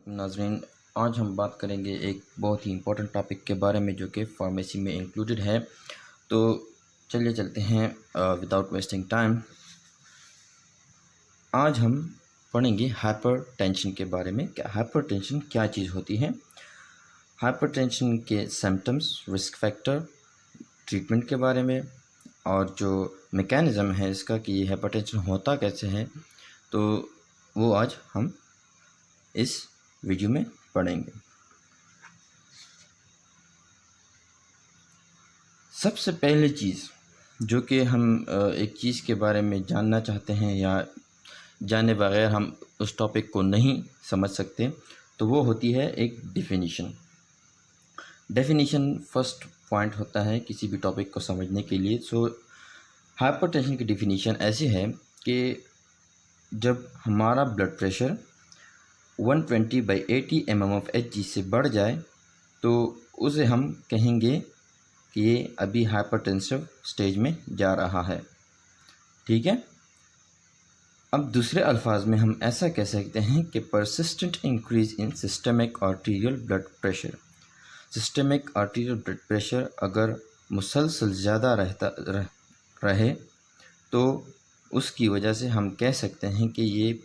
नाज़रीन, आज हम बात करेंगे एक बहुत ही इम्पोर्टेंट टॉपिक के बारे में जो कि फार्मेसी में इंक्लूडेड है। तो चलिए चलते हैं विदाउट वेस्टिंग टाइम। आज हम पढ़ेंगे हाइपरटेंशन के बारे में। हाइपरटेंशन क्या चीज़ होती है, हाइपरटेंशन के सिम्टम्स, रिस्क फैक्टर, ट्रीटमेंट के बारे में, और जो मैकेनिज़्म है इसका कि ये हाइपरटेंशन होता कैसे है, तो वो आज हम इस वीडियो में पढ़ेंगे। सबसे पहली चीज़ जो कि हम एक चीज़ के बारे में जानना चाहते हैं या जाने बगैर हम उस टॉपिक को नहीं समझ सकते, तो वो होती है एक डेफिनेशन। डेफिनेशन फर्स्ट पॉइंट होता है किसी भी टॉपिक को समझने के लिए। सो हाइपरटेंशन की डेफिनेशन ऐसी है कि जब हमारा ब्लड प्रेशर 120/80 mmHg से बढ़ जाए तो उसे हम कहेंगे कि ये अभी हाइपरटेंसिव स्टेज में जा रहा है। ठीक है। अब दूसरे अल्फाज में हम ऐसा कह सकते हैं कि persistent increase in systemic arterial blood pressure. Systemic arterial blood pressure अगर मुसलसल ज़्यादा रहे तो उसकी वजह से हम कह सकते हैं कि ये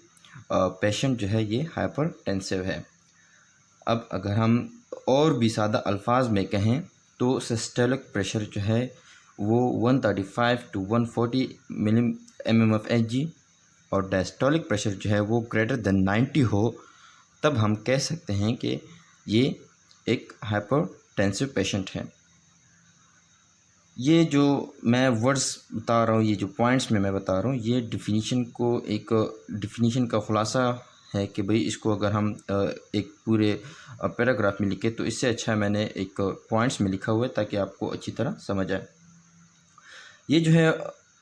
पेशेंट जो है ये हाइपरटेंसिव है। अब अगर हम और भी सादा अल्फाज में कहें तो सिस्टोलिक प्रेशर जो है वो 135 to 140 mmHg और डायस्टोलिक प्रेशर जो है वो ग्रेटर देन 90 हो, तब हम कह सकते हैं कि ये एक हाइपरटेंसिव पेशेंट है। ये जो मैं वर्ड्स बता रहा हूँ, ये जो पॉइंट्स में मैं बता रहा हूँ, ये डिफिनीशन को एक डिफिनीशन का ख़ुलासा है कि भाई इसको अगर हम एक पूरे पैराग्राफ में लिखे तो इससे अच्छा मैंने एक पॉइंट्स में लिखा हुआ है ताकि आपको अच्छी तरह समझ आए। ये जो है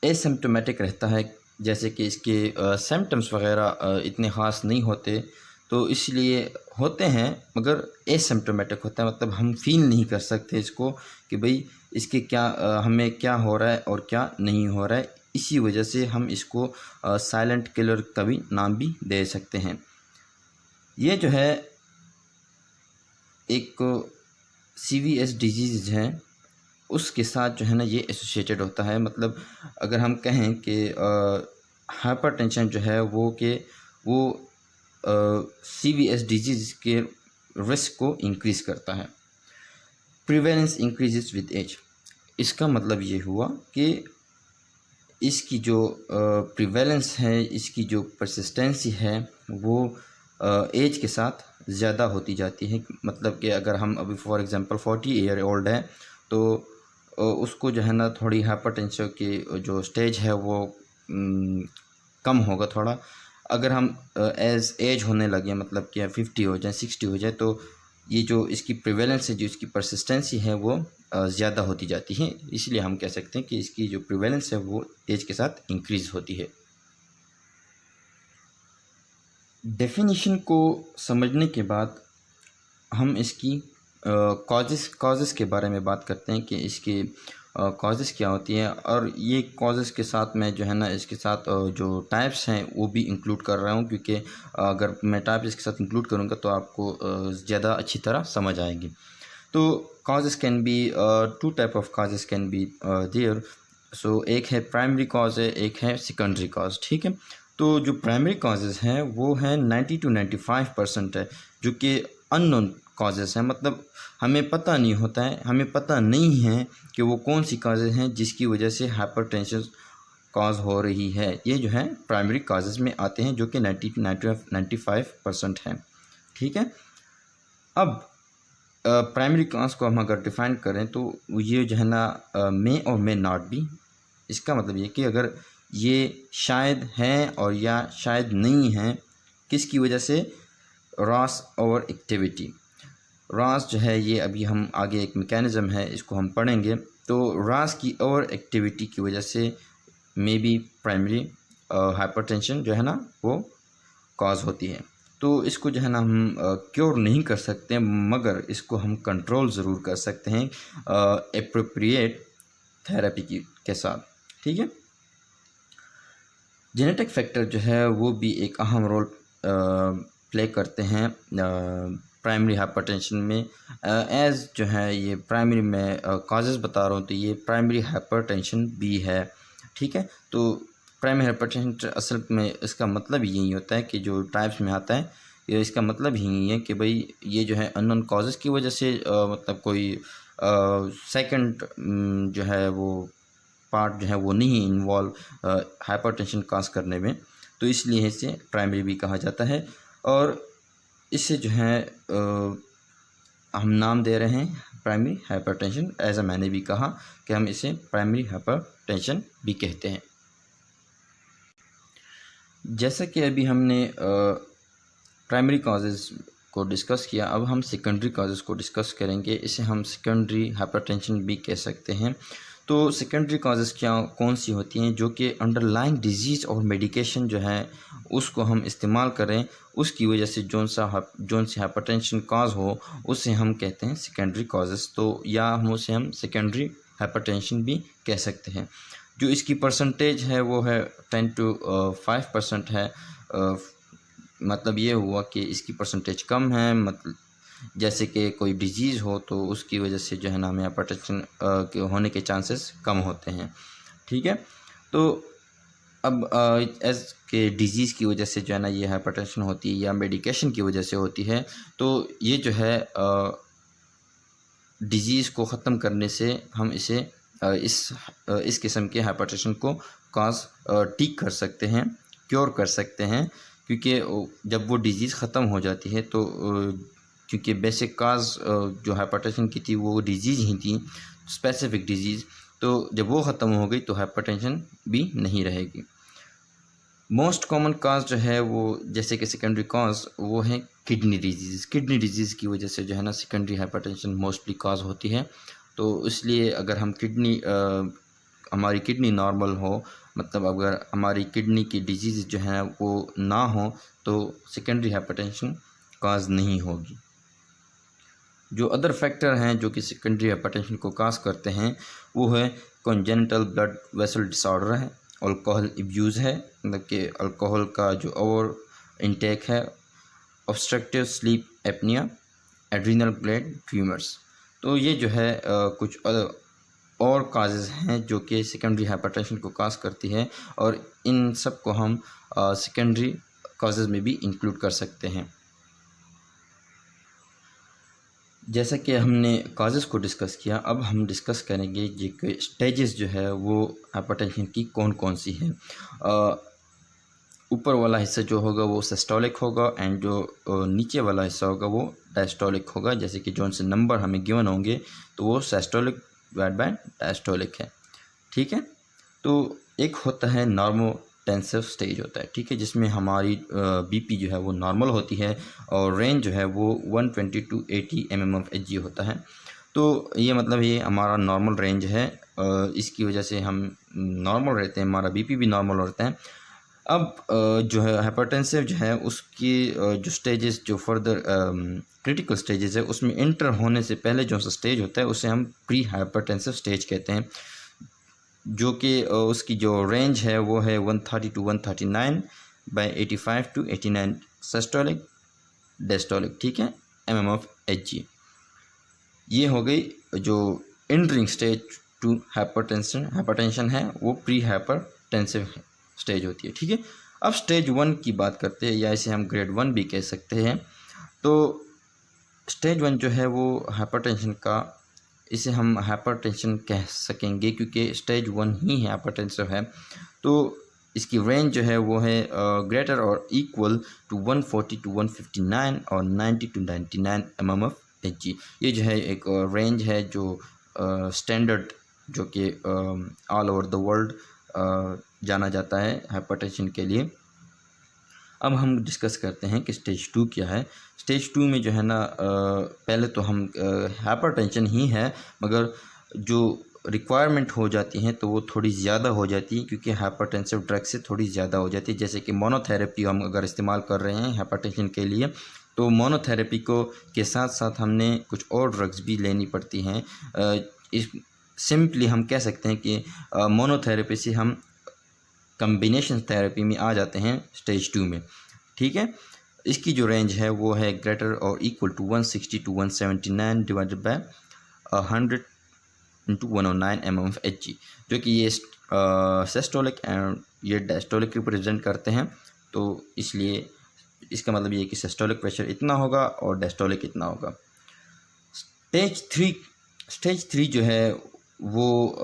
एसिम्प्टोमेटिक रहता है, जैसे कि इसके सिम्टम्स वगैरह इतने ख़ास नहीं होते, तो इसलिए होते हैं मगर एसिम्प्टोमेटिक होता है, मतलब हम फील नहीं कर सकते इसको कि भाई इसके क्या हमें क्या हो रहा है और क्या नहीं हो रहा है। इसी वजह से हम इसको साइलेंट किलर का भी नाम भी दे सकते हैं। ये जो है एक CVS डिजीज़ है, उसके साथ जो है ना ये एसोसिएटेड होता है। मतलब अगर हम कहें कि हाइपरटेंशन जो है वो CVS डिजीज़ के रिस्क को इंक्रीज़ करता है। Prevalence increases with age. इसका मतलब ये हुआ कि इसकी जो प्रिवेलेंस है, इसकी जो परसिस्टेंसी है वो एज के साथ ज़्यादा होती जाती है। मतलब कि अगर हम अभी फॉर एग्ज़ाम्पल 40 ईयर ओल्ड है तो उसको जो है ना थोड़ी हाइपरटेंशन की जो स्टेज है वो कम होगा थोड़ा। अगर हम एज एज होने लगे, मतलब कि 50 हो जाए, 60 हो जाए, तो ये जो इसकी प्रिवेलेंस है, जो इसकी परसिस्टेंसी है वो ज़्यादा होती जाती है। इसलिए हम कह सकते हैं कि इसकी जो प्रिवेलेंस है वो एज के साथ इंक्रीज़ होती है। डेफिनेशन को समझने के बाद हम इसकी कॉजेज़ के बारे में बात करते हैं कि इसकी कॉजेज़ क्या होती है, और ये कॉजेज़ के साथ मैं जो है ना इसके साथ जो टाइप्स हैं वो भी इंक्लूड कर रहा हूँ, क्योंकि अगर मैं टाइप इसके साथ इंक्लूड करूँगा तो आपको ज़्यादा अच्छी तरह समझ आएंगी। तो causes can be two type of causes can be there। सो एक है प्राइमरी कॉज है, एक है सेकेंडरी कॉज। ठीक है। तो जो प्राइमरी कॉजेज़ हैं वो हैं 90 to 95% है, जो कि अननोन कॉजेज़ हैं। मतलब हमें पता नहीं होता है, हमें पता नहीं है कि वो कौन सी कॉजेज़ हैं जिसकी वजह से हाइपरटेंशन कॉज हो रही है। ये जो है प्राइमरी कॉजेज़ में आते हैं, जो कि 90 to 95% हैं। ठीक है। अब प्राइमरी कॉज को हम अगर डिफ़ाइन करें तो ये जो है ना मे और मे नॉट बी। इसका मतलब ये कि अगर ये शायद हैं और या शायद नहीं हैं, किसकी वजह से? Ross over activity. रॉस जो है ये अभी हम आगे एक मैकेनिज़्म है, इसको हम पढ़ेंगे। तो रॉस की ओवर एक्टिविटी की वजह से मे बी प्राइमरी हाइपरटेंशन जो है ना वो कॉज होती है। तो इसको जो है ना हम क्योर नहीं कर सकते, मगर इसको हम कंट्रोल ज़रूर कर सकते हैं एप्रोप्रिएट थेरेपी के साथ। ठीक है। जेनेटिक फैक्टर जो है वो भी एक अहम रोल प्ले करते हैं प्राइमरी हाइपरटेंशन में। एज जो है ये प्राइमरी में कॉजेज़ बता रहा हूँ, तो ये प्राइमरी हाइपरटेंशन बी है। ठीक है, तो प्राइमरी हाइपरटेंशन असल में इसका मतलब यही होता है कि जो टाइप्स में आता है, ये इसका मतलब यही है कि भाई ये जो है अननोन कॉजेज़ की वजह से मतलब कोई सेकंड जो है वो पार्ट जो है वो नहीं इन्वॉल्व हाइपरटेंशन काज करने में, तो इसलिए इसे प्राइमरी भी कहा जाता है। और इससे जो है हम नाम दे रहे हैं प्राइमरी हाइपरटेंशन, ऐसा मैंने भी कहा कि हम इसे प्राइमरी हाइपरटेंशन भी कहते हैं। जैसा कि अभी हमने प्राइमरी कॉजेज़ को डिस्कस किया, अब हम सेकेंडरी कॉजेज़ को डिस्कस करेंगे। इसे हम सेकेंडरी हाइपरटेंशन भी कह सकते हैं। तो सेकेंडरी कॉजेज़ कौन सी होती हैं, जो कि अंडरलाइंग डिजीज़ और मेडिकेशन जो है उसको हम इस्तेमाल करें, उसकी वजह से जोन सी हाइपरटेंशन कॉज हो, उसे हम कहते हैं सेकेंडरी कॉजेज़। तो या हम उसे सेकेंडरी हाइपरटेंशन भी कह सकते हैं। जो इसकी परसेंटेज है वो है 10 to 5% है। मतलब ये हुआ कि इसकी परसेंटेज कम है, मतलब जैसे कि कोई डिजीज़ हो तो उसकी वजह से जो है ना हमें हाइपरटेंशन के होने के चांसेस कम होते हैं। ठीक है, तो अब एज के डिजीज़ की वजह से जो है ना ये हाइपरटेंशन होती है या मेडिकेशन की वजह से होती है, तो ये जो है डिजीज़ को ख़त्म करने से हम इसे इस किस्म के हाइपरटेंशन को ठीक कर सकते हैं, क्योर कर सकते हैं। क्योंकि जब वो डिजीज़ ख़त्म हो जाती है तो क्योंकि बेसिक काज जो हाइपरटेंशन की थी वो डिजीज़ ही थी, स्पेसिफिक डिजीज़, तो जब वो ख़त्म हो गई तो हाइपरटेंशन भी नहीं रहेगी। मोस्ट कॉमन काज जो है वो, जैसे कि सेकेंडरी काज, वो है किडनी डिजीज़। किडनी डिजीज़ की वजह से जो है ना सेकेंडरी हाइपरटेंशन मोस्टली काज होती है। तो इसलिए अगर हम हमारी किडनी नॉर्मल हो, मतलब अगर हमारी किडनी की डिजीज़ जो है वो ना हो, तो सेकेंडरी हाइपरटेंशन काज नहीं होगी। जो अदर फैक्टर हैं जो कि सेकेंडरी हाइपरटेंशन को काज करते हैं, वो है कॉन्जेनिटल ब्लड वेसल डिसऑर्डर है, अल्कोहल अब्यूज़ है, मतलब कि अल्कोहल का जो ओवर इंटेक है, obstructive sleep apnoea, adrenal gland tumours. तो ये जो है कुछ और काजेज़ हैं जो कि सेकेंडरी हाइपरटेंशन को काज करती है, और इन सब को हम सेकेंडरी काजेज़ में भी इंक्लूड कर सकते हैं। जैसा कि हमने काजेज़ को डिस्कस किया, अब हम डिस्कस करेंगे कि स्टेजेस जो है वो हाइपरटेंशन की कौन कौन सी हैं। ऊपर वाला हिस्सा जो होगा वो सिस्टोलिक होगा, एंड जो नीचे वाला हिस्सा होगा वो डायस्टोलिक होगा। जैसे कि जोन से नंबर हमें गिवन होंगे तो वो सिस्टोलिक डिवाइड बाय डायस्टोलिक है। ठीक है, तो एक होता है नॉर्मोटेंसिव स्टेज होता है, ठीक है, जिसमें हमारी बीपी जो है वो नॉर्मल होती है और रेंज जो है वो 120 to 80 mmHg होता है। तो ये मतलब ये हमारा नॉर्मल रेंज है, इसकी वजह से हम नॉर्मल रहते हैं, हमारा बीपी भी नॉर्मल रहता है। अब जो है हाइपरटेंसिव जो है उसकी जो स्टेजेस, जो फर्दर क्रिटिकल स्टेजेस है, उसमें इंटर होने से पहले जो सा स्टेज होता है उसे हम प्री हाइपरटेंसिव स्टेज कहते हैं, जो कि उसकी जो रेंज है वो है 130 to 139 by 85 to 89 systolic diastolic, ठीक है, mmHg। ये हो गई जो इंटरिंग स्टेज टू हाइपरटेंशन है, वो प्री हाइपरटेंसिव स्टेज होती है। ठीक है, अब स्टेज 1 की बात करते हैं, या इसे हम ग्रेड 1 भी कह सकते हैं। तो स्टेज 1 जो है वो हाइपरटेंशन का, इसे हम हाइपरटेंशन कह सकेंगे क्योंकि स्टेज 1 ही हाइपरटेंसिव है। तो इसकी रेंज जो है वो है ग्रेटर और इक्वल टू 140 to 159 और 90 to 99 mmHg। ये जो है एक रेंज है जो स्टैंडर्ड, जो कि ऑल ओवर द वर्ल्ड जाना जाता है हाइपरटेंशन के लिए। अब हम डिस्कस करते हैं कि स्टेज 2 क्या है। स्टेज 2 में जो है ना पहले तो हम हाइपरटेंशन ही है, मगर जो रिक्वायरमेंट हो जाती हैं तो वो थोड़ी ज़्यादा हो जाती है, क्योंकि हाइपरटेंसिव ड्रग से थोड़ी ज़्यादा हो जाती है। जैसे कि मोनोथेरेपी हम अगर इस्तेमाल कर रहे हैं हाइपरटेंशन के लिए, तो मोनोथेरेपी के साथ साथ हमने कुछ और ड्रग्स भी लेनी पड़ती हैं। इस सिंपली हम कह सकते हैं कि मोनोथेरेपी से हम कम्बिनेशन थेरेपी में आ जाते हैं स्टेज 2 में। ठीक है, इसकी जो रेंज है वो है ग्रेटर और equal to 160 to 179 divided by 100 into 109 mmHg, जो कि ये सिस्टोलिक एंड ये डायस्टोलिक रिप्रेजेंट करते हैं। तो इसलिए इसका मतलब ये है कि सिस्टोलिक प्रेशर इतना होगा और डायस्टोलिक इतना होगा। स्टेज थ्री जो है वो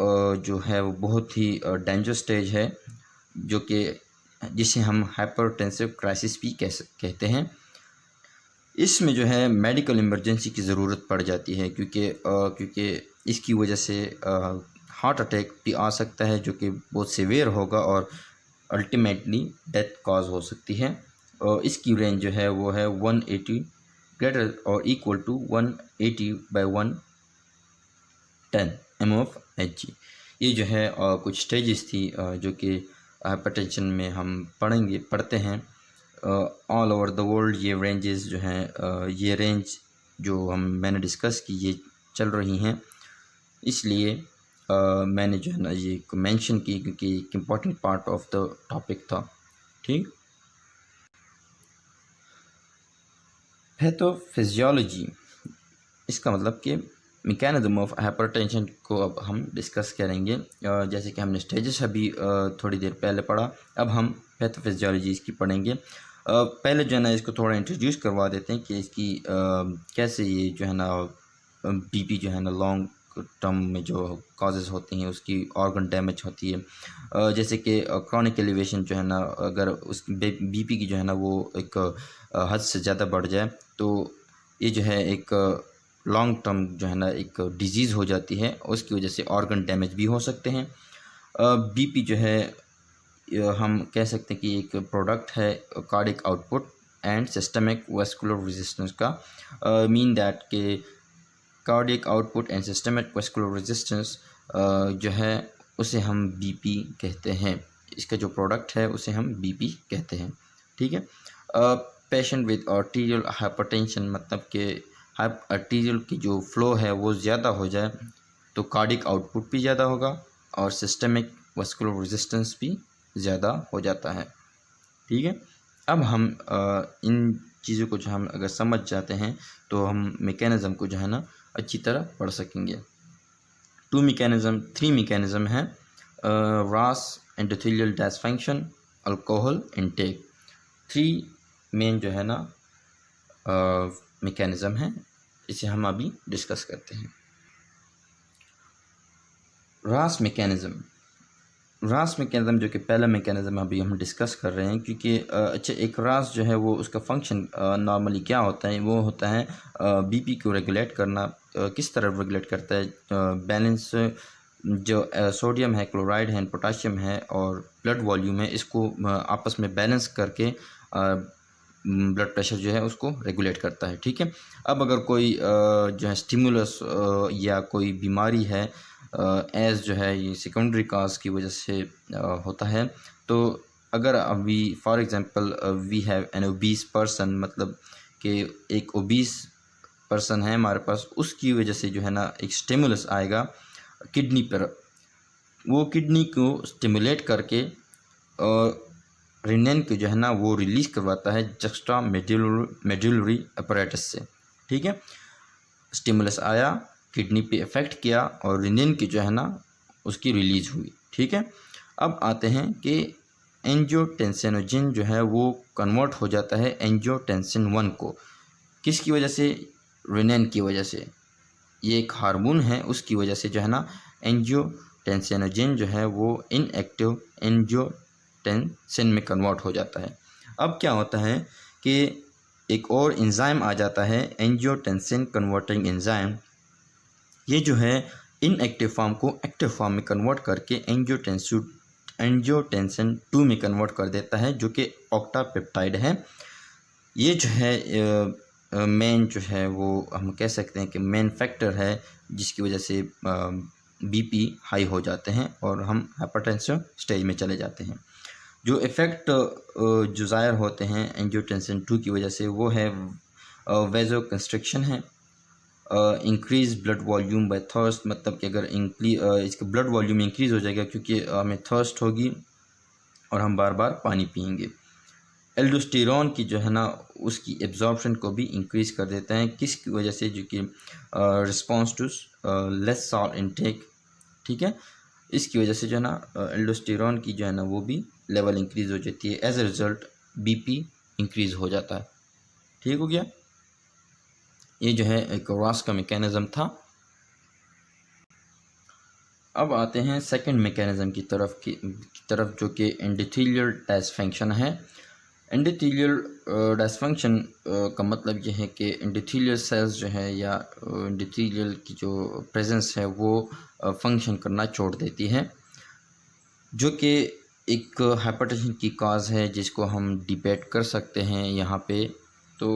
बहुत ही डेंजर स्टेज है, जो कि जिसे हम हाइपरटेंसिव क्राइसिस भी कहते हैं। इसमें जो है मेडिकल इमरजेंसी की ज़रूरत पड़ जाती है, क्योंकि इसकी वजह से हार्ट अटैक भी आ सकता है, जो कि बहुत सीवियर होगा और अल्टीमेटली डेथ कॉज हो सकती है। और इसकी रेंज जो है वो है 180 ग्रेटर और इक्वल टू 180 by 110 mmHg। ये जो है कुछ स्टेजेस थी जो कि हाइपरटेंशन में हम पढ़ते हैं ऑल ओवर द वर्ल्ड। ये रेंजेस जो हैं ये रेंज जो मैंने डिस्कस की ये चल रही हैं, इसलिए मैंने जो है ना ये मेंशन की, क्योंकि एक important part of the topic था। ठीक, पैथोफिजियोलॉजी, इसका मतलब कि मैकेनिज्म ऑफ हाइपरटेंशन को अब हम डिस्कस करेंगे। जैसे कि हमने स्टेजेस अभी थोड़ी देर पहले पढ़ा, अब हम पैथोफिजियोलॉजी इसकी पढ़ेंगे। पहले जो है ना इसको थोड़ा इंट्रोड्यूस करवा देते हैं कि इसकी कैसे ये जो है ना बीपी जो है ना लॉन्ग टर्म में जो कॉजेज़ होती हैं उसकी ऑर्गन डैमेज होती है। जैसे कि क्रॉनिक एलिवेशन जो है ना, अगर उस बीपी की जो है ना वो एक हद से ज़्यादा बढ़ जाए तो ये जो है एक लॉन्ग टर्म जो है ना एक डिजीज़ हो जाती है, उसकी वजह से ऑर्गन डैमेज भी हो सकते हैं। बीपी जो है हम कह सकते हैं कि एक प्रोडक्ट है cardiac output and systemic vascular resistance का। मीन दैट के cardiac output and systemic vascular resistance जो है उसे हम बीपी कहते हैं। इसका जो प्रोडक्ट है उसे हम बीपी कहते हैं। ठीक है। पेशेंट विद आर्टीरियल हाइपरटेंशन, मतलब कि आर्टीरियल की जो फ्लो है वो ज़्यादा हो जाए तो कार्डियक आउटपुट भी ज़्यादा होगा और सिस्टमिक वेस्कुलर रेजिस्टेंस भी ज़्यादा हो जाता है। ठीक है। अब हम इन चीज़ों को जो हम अगर समझ जाते हैं तो हम मैकेनिज़्म को जो है ना अच्छी तरह पढ़ सकेंगे। थ्री मैकेनिज़्म हैं, रास endothelial dysfunction, alcohol intake. 3 main जो है ना मैकेनिज़्म है, इसे हम अभी डिस्कस करते हैं। रास मैकेनिज़्म जो कि पहला मैकेनिज़्म अभी हम डिस्कस कर रहे हैं, क्योंकि अच्छा एक रास जो है वो उसका फंक्शन नॉर्मली क्या होता है, वो होता है बीपी को रेगुलेट करना। किस तरह रेगुलेट करता है? बैलेंस जो सोडियम है, क्लोराइड है, पोटाशियम है और ब्लड वॉल्यूम है, इसको आपस में बैलेंस करके ब्लड प्रेशर जो है उसको रेगुलेट करता है। ठीक है। अब अगर कोई जो है स्टिमुलस या कोई बीमारी है एज जो है ये सेकेंडरी काज की वजह से होता है, तो अगर अभी for example we have an obese person, मतलब कि एक ओबीस पर्सन है हमारे पास, उसकी वजह से जो है ना एक स्टिमुलस आएगा किडनी पर, वो किडनी को स्टिमुलेट करके रेनिन को जो है ना वो रिलीज़ करवाता है जस्टा मेडुलरी अपैरेटस से। ठीक है। स्टिमुलस आया, किडनी पे इफ़ेक्ट किया और रेनिन की जो है ना उसकी रिलीज़ हुई। ठीक है। अब आते हैं कि एंजियोटेंसिनोजिन जो है वो कन्वर्ट हो जाता है एंजियोटेंसिन 1 को। किसकी वजह से? रेनिन की वजह से। ये एक हार्मोन है, उसकी वजह से जो है ना एंजियोटेंसिनोजिन जो है वो इनएक्टिव एंजियोटेंसिन में कन्वर्ट हो जाता है। अब क्या होता है कि एक और एंजाइम आ जाता है एंजियोटेंसिन कन्वर्टिंग एंजाइम। ये जो है इनएक्टिव फॉर्म को एक्टिव फॉर्म में कन्वर्ट करके एंजियोटेंसिन 2 में कन्वर्ट कर देता है, जो कि ऑक्टापेप्टाइड है। ये जो है मेन जो है वो हम कह सकते हैं कि मेन फैक्टर है जिसकी वजह से बीपी हाई हो जाते हैं और हम हाइपरटेंसिव स्टेज में चले जाते हैं। जो इफ़ेक्ट जो ज़ाहिर होते हैं एंजियोटेंसिन 2 की वजह से वो है वेजो कंस्ट्रिक्शन है, increase blood volume by thirst, मतलब कि अगर इसका ब्लड वॉल्यूम इंक्रीज़ हो जाएगा क्योंकि हमें थर्स्ट होगी और हम बार बार पानी पिएंगे। एल्डोस्टेरॉन की जो है ना उसकी एब्जॉर्प्शन को भी इंक्रीज़ कर देता है, किसकी वजह से, जो कि response to less salt intake, ठीक है। इसकी वजह से जो है ना एल्डोस्टेरॉन की जो है ना वो भी लेवल इंक्रीज़ हो जाती है, as a result BP increase हो जाता है। ठीक हो गया, ये जो है एक रॉस का मैकेनिज़्म था। अब आते हैं सेकंड मैकेनिज़्म की तरफ जो कि एंडोथेलियल डिसफंक्शन है। एंडोथेलियल डिसफंक्शन का मतलब यह है कि एंडोथेलियल सेल्स जो है या एंडोथेलियल की जो प्रेजेंस है वो फंक्शन करना छोड़ देती है, जो कि एक हाइपरटेंशन की काज है, जिसको हम डिबेट कर सकते हैं यहाँ पे। तो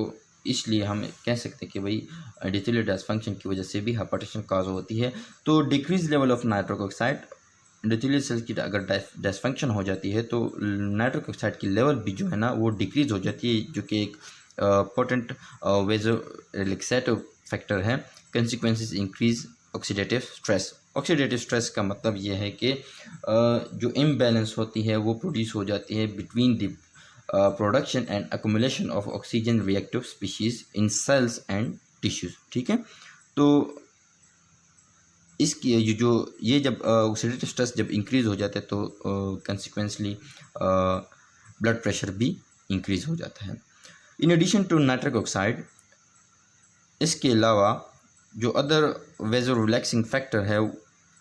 इसलिए हम कह सकते हैं कि भाई एंडोथेलियल डिसफंक्शन की वजह से भी हाइपरटेंशन काज होती है। तो decrease level of nitric oxide, endothelial cells की अगर डिसफंक्शन हो जाती है तो नाइट्रिक ऑक्साइड की लेवल भी जो है ना वो डिक्रीज हो जाती है, जो कि एक पोटेंट वेजो रिलैक्सेटिव फैक्टर है। Consequences increase oxidative stress. Oxidative stress का मतलब ये है कि जो इम्बैलेंस होती है वो प्रोड्यूस हो जाती है between the production and accumulation of oxygen reactive species in cells and tissues, ठीक है। तो इसकी ये जब ऑक्सीडेटिव स्ट्रेस जब इंक्रीज़ हो जाता है तो कंसिक्वेंसली ब्लड प्रेशर भी इंक्रीज़ हो जाता है। In addition to nitric oxide, इसके अलावा जो अदर वेजो रिलैक्सिंग फैक्टर है,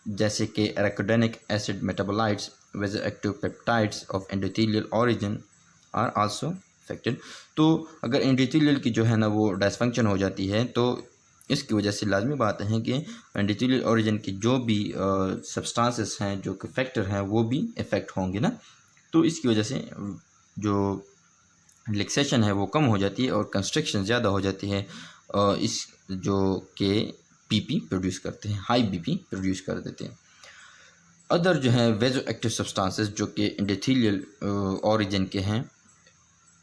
जैसे कि arachidonic acid metabolites, vasoactive peptides of endothelial origin are also affected. तो अगर एंडोथेलियल की जो है ना वो डिसफंक्शन हो जाती है तो इसकी वजह से लाजमी बात है कि एंडोथेलियल ओरिजिन की जो भी सब्सटेंसेस हैं, जो कि फैक्टर हैं, वो भी इफ़ेक्ट होंगे ना। तो इसकी वजह से जो रिलैक्सेशन है वो कम हो जाती है और कंस्ट्रक्शन ज़्यादा हो जाती है, इस जो कि बीपी प्रोड्यूस करते हैं, हाई बीपी प्रोड्यूस कर देते हैं। अदर जो है वेजो एक्टिव सब्सटेंसेस जो कि एंडोथेलियल ओरिजिन के हैं,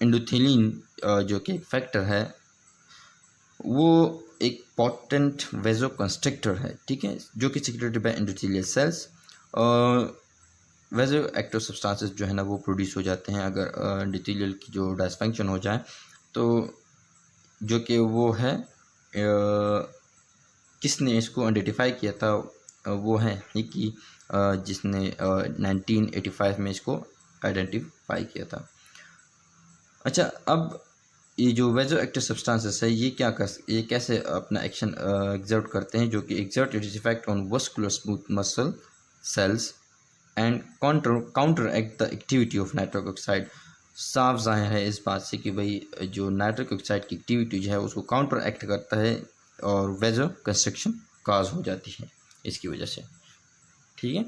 एंडोथेलिन जो कि एक फैक्टर है, वो एक पोटेंट वेजो कंस्ट्रक्टर है, ठीक है, जो कि secreted by endothelial cells. Vasoactive substances जो है ना वो प्रोड्यूस हो जाते हैं अगर एंडोथेलियल की जो डिसफंक्शन हो जाए। तो जो कि वो है किसने इसको आइडेंटिफाई किया था, वो है हिकी, जिसने 1985 में इसको आइडेंटिफाई किया था। अच्छा, अब ये जो वेजो एक्टिव सब्सटेंसेस है ये कैसे अपना एक्शन एग्जर्ट करते हैं, जो कि exert its effect on vascular smooth muscle cells and counter act the activity of nitric oxide. साफ जाहिर है इस बात से कि भाई जो नाइट्रिक ऑक्साइड की एक्टिविटी जो है उसको काउंटर एक्ट करता है और वेजो कंस्ट्रक्शन काज हो जाती है इसकी वजह से, ठीक है।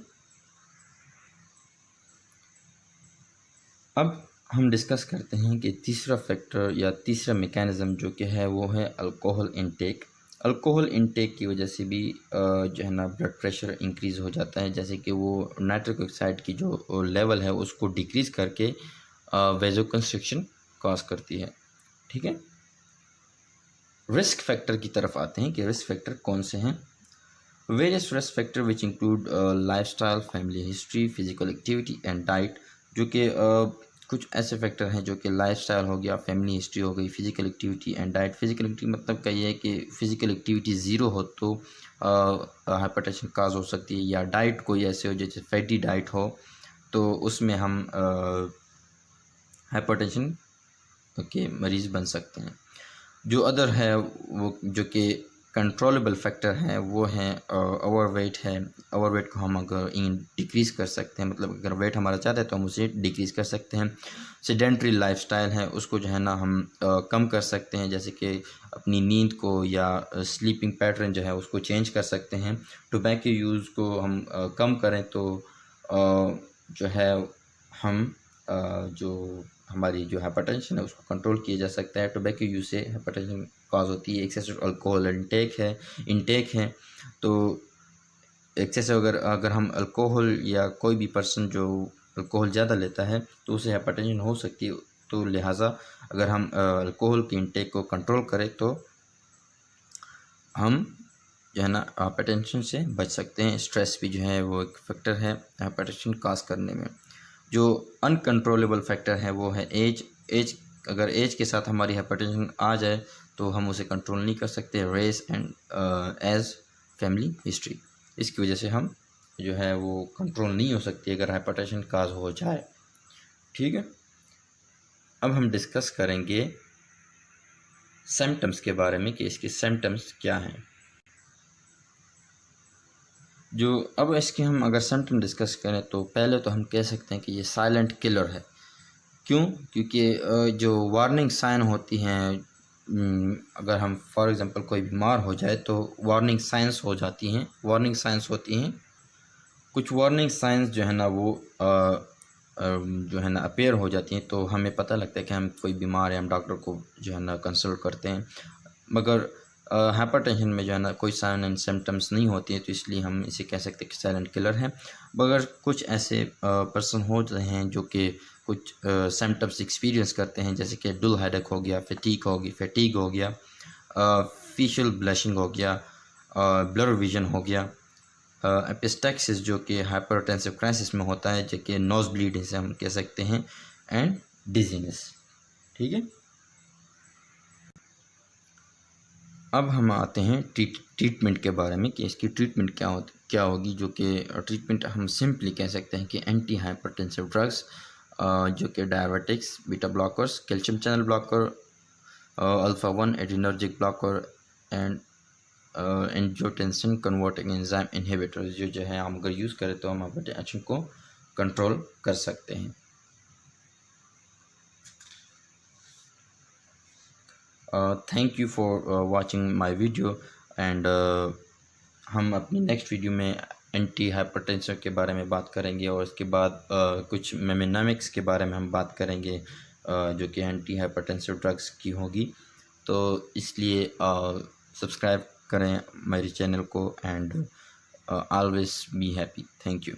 अब हम डिस्कस करते हैं कि तीसरा फैक्टर या तीसरा मैकेनिज़्म जो कि है वो है अल्कोहल इनटेक। अल्कोहल इनटेक की वजह से भी जो है ना ब्लड प्रेशर इंक्रीज़ हो जाता है, जैसे कि वो नाइट्रिक ऑक्साइड की जो लेवल है उसको डिक्रीज़ करके वेजो कंस्ट्रक्शन कॉज करती है, ठीक है। रिस्क फैक्टर की तरफ आते हैं कि रिस्क फैक्टर कौन से हैं। Various risk factor which include lifestyle, family history, physical activity and diet, जो कि कुछ ऐसे फैक्टर हैं जो कि लाइफस्टाइल हो गया, फैमिली हिस्ट्री हो गई, physical activity and diet. Physical activity मतलब का ये है कि फिजिकल एक्टिविटी ज़ीरो हो तो हाइपरटेंशन काज हो सकती है, या डाइट कोई ऐसे हो जैसे फैटी डाइट हो तो उसमें हम हाइपरटेंशन के मरीज़ बन सकते हैं। जो अदर है वो जो कि कंट्रोलेबल फैक्टर हैं वो हैं ओवरवेट है। ओवरवेट को हम अगर डिक्रीज़ कर सकते हैं, मतलब अगर वेट हमारा ज़्यादा है तो हम उसे डिक्रीज़ कर सकते हैं। सेडेंट्री लाइफस्टाइल है उसको जो है ना हम कम कर सकते हैं, जैसे कि अपनी नींद को या स्लीपिंग पैटर्न जो है उसको चेंज कर सकते हैं। टोबैको यूज़ को हम कम करें तो जो है हम जो हमारी जो हाइपरटेंशन है उसको कंट्रोल किया जा सकता है। टोबैको यूज़ से हाइपरटेंशन कॉज होती है। एक्सेसिव अल्कोहल इंटेक है तो एक्सेसिव अगर हम अल्कोहल या कोई भी पर्सन जो अल्कोहल ज़्यादा लेता है तो उसे हाइपरटेंशन हो सकती है। तो लिहाजा अगर हम अल्कोहल के इंटेक को कंट्रोल करें तो हम जो है ना हाइपरटेंशन से बच सकते हैं। स्ट्रेस भी जो है वो एक फैक्टर है हाइपरटेंशन कॉज करने में। जो अनकंट्रोलेबल फैक्टर है वो है एज, अगर एज के साथ हमारी हाइपरटेंशन आ जाए तो हम उसे कंट्रोल नहीं कर सकते, race and age family history, इसकी वजह से हम जो है वो कंट्रोल नहीं हो सकती अगर हाइपरटेंशन काज हो जाए। ठीक है, अब हम डिस्कस करेंगे सिम्टम्स के बारे में कि इसके सिम्टम्स क्या हैं। अब इसके हम अगर सिम्टम डिस्कस करें तो पहले तो हम कह सकते हैं कि ये साइलेंट किलर है। क्यों? क्योंकि जो वार्निंग साइन होती हैं, अगर हम फॉर एग्ज़ाम्पल कोई बीमार हो जाए तो वार्निंग साइंस हो जाती हैं, वार्निंग साइंस होती हैं। कुछ वार्निंग साइंस जो है ना वो जो है ना अपेयर हो जाती हैं, तो हमें पता लगता है कि हम कोई बीमार है, हम डॉक्टर को जो है ना कंसल्ट करते हैं। मगर हाइपरटेंशन में जो है ना कोई साइन एंड सिम्टम्स नहीं होती है, तो इसलिए हम इसे कह सकते हैं कि साइलेंट किलर है। मगर कुछ ऐसे पर्सन होते हैं जो कि कुछ सिम्टम्स एक्सपीरियंस करते हैं, जैसे कि डुल हेडेक हो गया, फैटीग हो गया, फेशियल ब्लशिंग हो गया, ब्लर विजन हो गया, एपिस्टैक्सिस जो कि हाइपरटेंसिव क्राइसिस में होता है, जो कि नोज ब्लीड इसे हम कह सकते हैं, एंड डिजीनेस। ठीक है, अब हम आते हैं ट्रीटमेंट के बारे में कि इसकी ट्रीटमेंट क्या होगी। जो कि ट्रीटमेंट हम सिंपली कह सकते हैं कि एंटी हाइपरटेंसिव ड्रग्स, जो कि diabetics, beta blockers, calcium channel blocker, alpha 1 adrenergic blocker and angiotensin converting enzyme inhibitors, जो है हम अगर यूज़ करें तो हम हाइपरटेंशन को कंट्रोल कर सकते हैं। Thank you for watching my video and हम अपनी नेक्स्ट वीडियो में एंटी हाइपरटेंशन के बारे में बात करेंगे, और उसके बाद कुछ मेमेनामिक्स के बारे में हम बात करेंगे, जो कि एंटी हाइपरटेंसिव ड्रग्स की होगी। तो इसलिए सब्सक्राइब करें मेरे चैनल को and always be happy. Thank you.